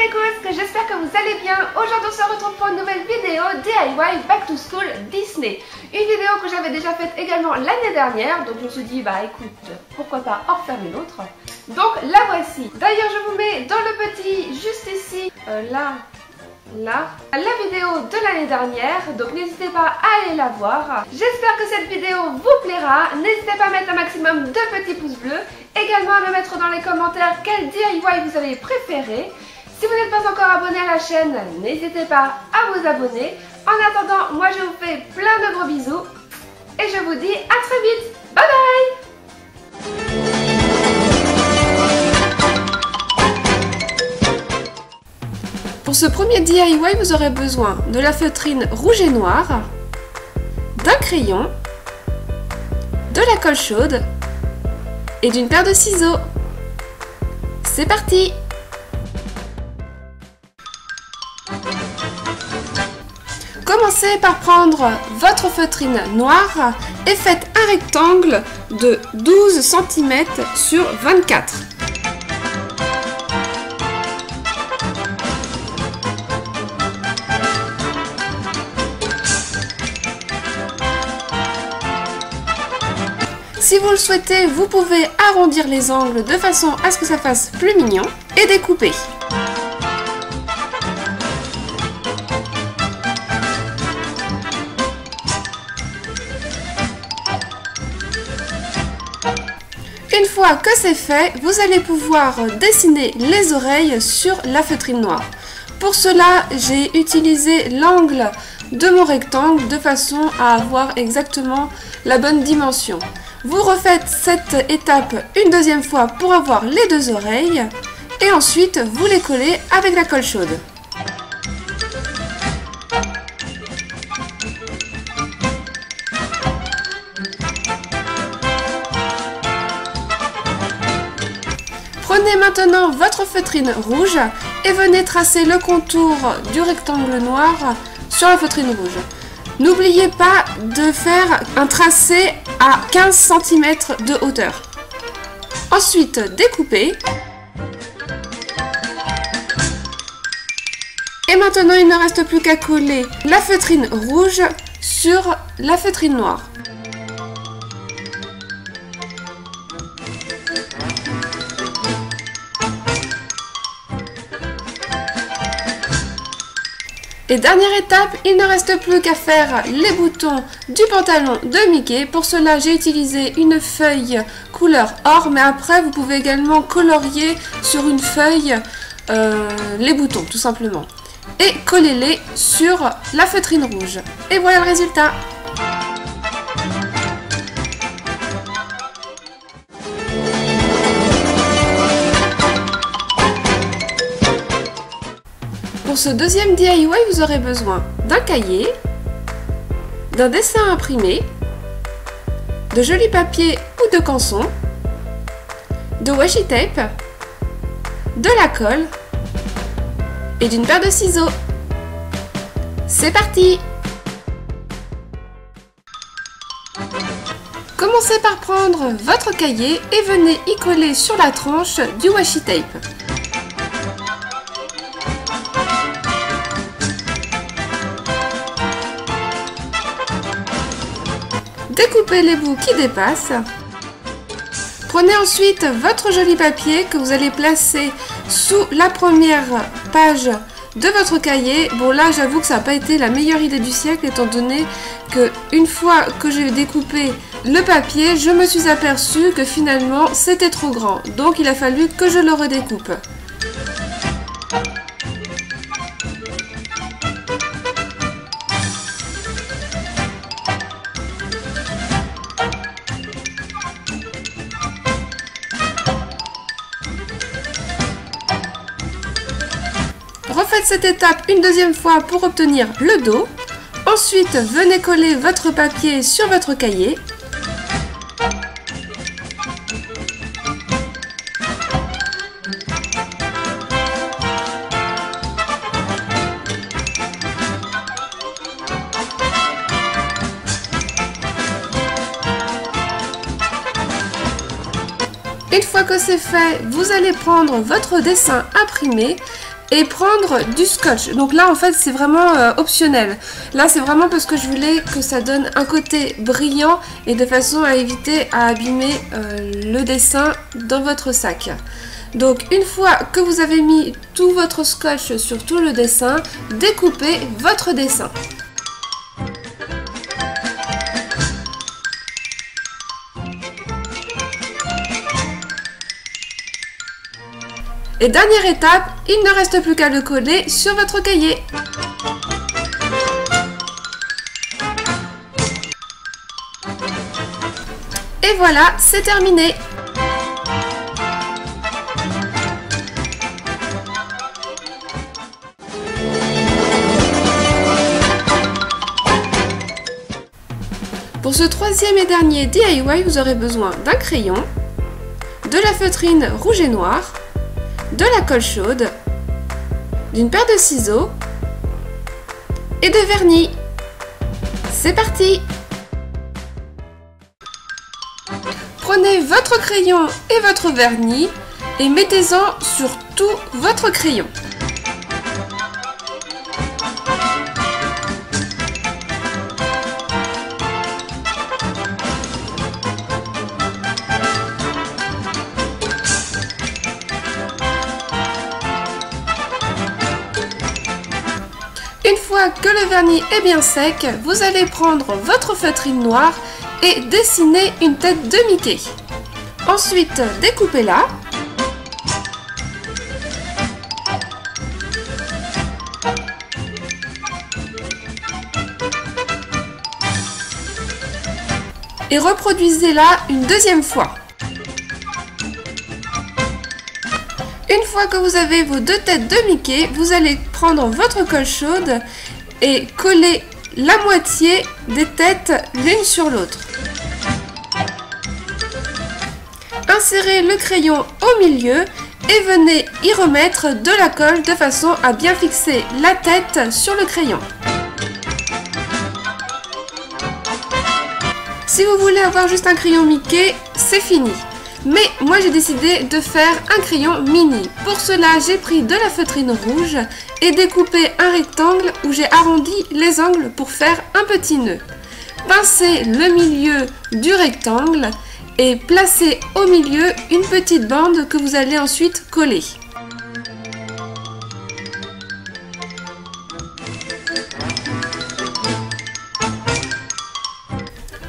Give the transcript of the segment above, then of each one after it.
les cousses, j'espère que vous allez bien. Aujourd'hui on se retrouve pour une nouvelle vidéo DIY Back to School Disney. Une vidéo que j'avais déjà faite également l'année dernière, donc je me suis dit bah écoute, pourquoi pas en refaire une autre. Donc la voici. D'ailleurs je vous mets dans le petit juste ici, là, la vidéo de l'année dernière, donc n'hésitez pas à aller la voir. J'espère que cette vidéo vous plaira. N'hésitez pas à mettre un maximum de petits pouces bleus. Également à me mettre dans les commentaires quel DIY vous avez préféré. Si vous n'êtes pas encore abonné à la chaîne, n'hésitez pas à vous abonner. En attendant, moi je vous fais plein de gros bisous et je vous dis à très vite. Bye bye. Pour ce premier DIY, vous aurez besoin de la feutrine rouge et noire, d'un crayon, de la colle chaude et d'une paire de ciseaux. C'est parti! Commencez par prendre votre feutrine noire et faites un rectangle de 12 cm sur 24. Si vous le souhaitez, vous pouvez arrondir les angles de façon à ce que ça fasse plus mignon et découper. Une fois que c'est fait, vous allez pouvoir dessiner les oreilles sur la feutrine noire. Pour cela, j'ai utilisé l'angle de mon rectangle de façon à avoir exactement la bonne dimension. Vous refaites cette étape une deuxième fois pour avoir les deux oreilles et ensuite vous les collez avec la colle chaude. Prenez maintenant votre feutrine rouge et venez tracer le contour du rectangle noir sur la feutrine rouge. N'oubliez pas de faire un tracé à 15 cm de hauteur. Ensuite, découpez. Et maintenant, il ne reste plus qu'à coller la feutrine rouge sur la feutrine noire. Et dernière étape, il ne reste plus qu'à faire les boutons du pantalon de Mickey. Pour cela, j'ai utilisé une feuille couleur or, mais après vous pouvez également colorier sur une feuille les boutons tout simplement. Et collez-les sur la feutrine rouge. Et voilà le résultat. Pour ce deuxième DIY, vous aurez besoin d'un cahier, d'un dessin imprimé, de joli papier ou de canson, de washi tape, de la colle et d'une paire de ciseaux. C'est parti! Commencez par prendre votre cahier et venez y coller sur la tranche du washi tape. Découpez les bouts qui dépassent. Prenez ensuite votre joli papier que vous allez placer sous la première page de votre cahier. Bon là j'avoue que ça n'a pas été la meilleure idée du siècle étant donné que une fois que j'ai découpé le papier, je me suis aperçue que finalement c'était trop grand. Donc il a fallu que je le redécoupe. Refaites cette étape une deuxième fois pour obtenir le dos. Ensuite, venez coller votre papier sur votre cahier. Une fois que c'est fait, vous allez prendre votre dessin imprimé et prendre du scotch. Donc là en fait c'est vraiment optionnel. Là c'est vraiment parce que je voulais que ça donne un côté brillant et de façon à éviter à abîmer le dessin dans votre sac. Donc une fois que vous avez mis tout votre scotch sur tout le dessin, découpez votre dessin. Et dernière étape, il ne reste plus qu'à le coller sur votre cahier. Et voilà, c'est terminé. Pour ce troisième et dernier DIY, vous aurez besoin d'un crayon, de la feutrine rouge et noire, de la colle chaude, d'une paire de ciseaux et de vernis. C'est parti! Prenez votre crayon et votre vernis et mettez-en sur tout votre crayon. Une fois que le vernis est bien sec, vous allez prendre votre feutrine noire et dessiner une tête de Mickey. Ensuite, découpez-la. Et reproduisez-la une deuxième fois. Une fois que vous avez vos deux têtes de Mickey, vous allez prendre votre colle chaude et coller la moitié des têtes l'une sur l'autre. Insérez le crayon au milieu et venez y remettre de la colle de façon à bien fixer la tête sur le crayon. Si vous voulez avoir juste un crayon Mickey, c'est fini. Mais moi j'ai décidé de faire un crayon mini. Pour cela j'ai pris de la feutrine rouge et découpé un rectangle où j'ai arrondi les angles pour faire un petit nœud. Pincez le milieu du rectangle et placez au milieu une petite bande que vous allez ensuite coller.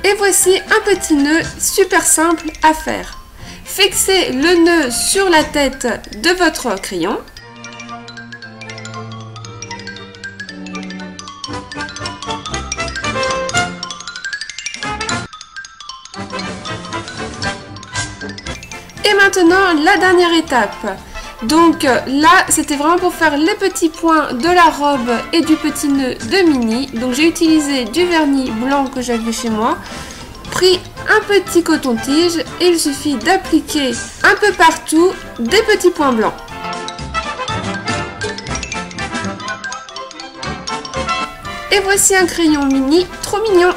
Et voici un petit nœud super simple à faire. Fixez le nœud sur la tête de votre crayon. Et maintenant, la dernière étape. Donc là, c'était vraiment pour faire les petits points de la robe et du petit nœud de Minnie. Donc j'ai utilisé du vernis blanc que j'avais chez moi, pris un petit coton-tige et il suffit d'appliquer un peu partout des petits points blancs. Et voici un crayon Minnie trop mignon.